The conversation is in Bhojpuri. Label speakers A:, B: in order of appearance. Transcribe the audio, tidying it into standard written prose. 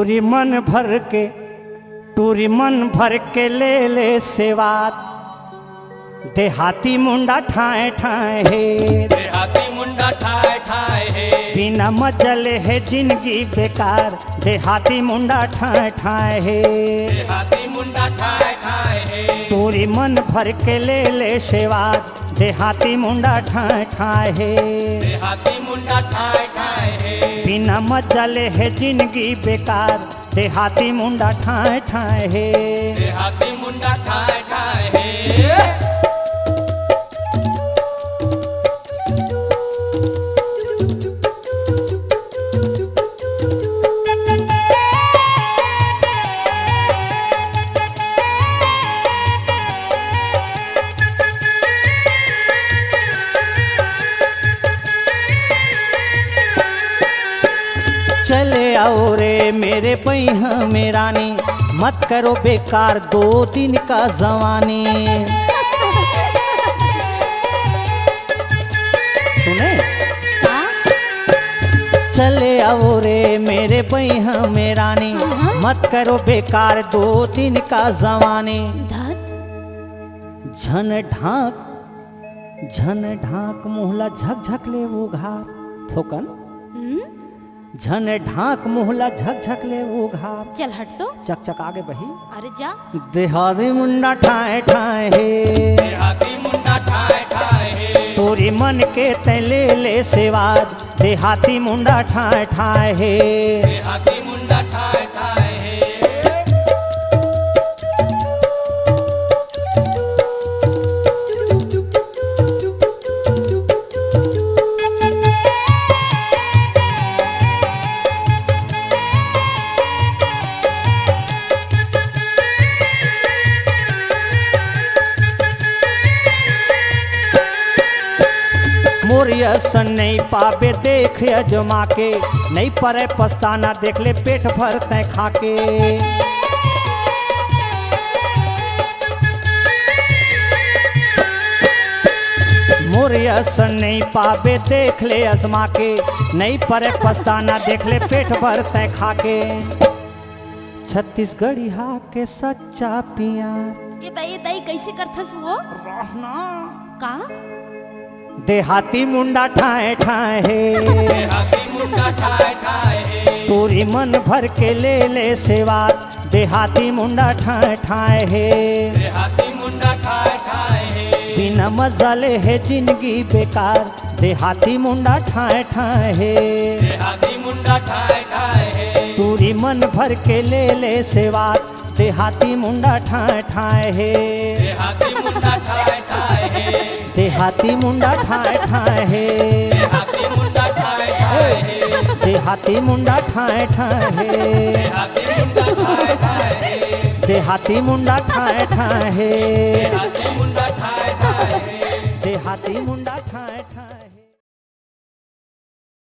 A: टूरी मन भर के ले ले सेवात, देहाती मुंडा ठाए ठाए हे,
B: देहाती मुंडा ठाए ठाए हे,
A: बिना मजले है जिंदगी बेकार, देहाती मुंडा ठाए ठाए हे,
B: देहाती मुंडा ठाए ठाए हे,
A: टूरी मन भर के ले ले सेवात, देहाती मुंडा ठाए ठाए हे,
B: देहाती मुंडा ठाए ठाए हे,
A: बिना मजले है जिंदगी बेकार, देहाती मुंडा ठाए ठाए हे।
B: देहाती मुंडा ठाए ठाए हे।
A: चले आओ रे मेरे पैहा में रानी, मत करो बेकार 2 दिन का जवानी। सुने चले आओ रे मेरे पैहा में रानी, मत करो बेकार 2 दिन का जवानी। झन ढाक मुहला झक ले वो घार, थोकन झन ढाक मुहला झक ले वो घार,
C: चल हट तो।
A: चक आगे बही।
C: अरे जा।
A: देहाती मुंडा ठाए ठाए हे,
B: देहाती मुंडा ठाए ठाए हे,
A: तोरी मन के तले ले सेवाद, देहाती मुंडा ठाए ठाए हे,
B: देहाती मुंडा ठाए ठाए हे।
A: मोरियस नहीं पावे देख अजमा के, नहीं परे पछताना देख ले पेट भर तय खाके। मोरियस नहीं पावे देख ले अजमा के, नहीं परे पछताना देख ले पेट भर तय खाके। छत्तीसगढ़ी हा के सच्चा प्यार,
C: ये तई कैसे करथस वो
A: रहना
C: का?
A: देहाती मुंडा ठाए ठाए हे,
B: देहाती मुंडा ठाए ठाए हे,
A: पूरी मन भर के ले ले सेवात, देहाती मुंडा ठाए ठाए हे,
B: देहाती मुंडा ठाए ठाए हे,
A: बिना मजाले है जिंदगी बेकार, देहाती मुंडा ठाए ठाए हे,
B: देहाती मुंडा ठाए ठाए हे,
A: पूरी मन भर के ले ले सेवात, देहाती मुंडा ठाए ठाए हे,
B: देहाती मुंडा ठाए ठाए हे,
A: देहाती मुंडा ठाए ठाए हे,
B: देहाती मुंडा ठाए ठाए हे,
A: देहाती मुंडा ठाए ठाए हे,
B: देहाती मुंडा ठाए ठाए हे,
A: देहाती मुंडा ठाए ठाए हे,
B: देहाती मुंडा ठाए ठाए हे,
A: देहाती मुंडा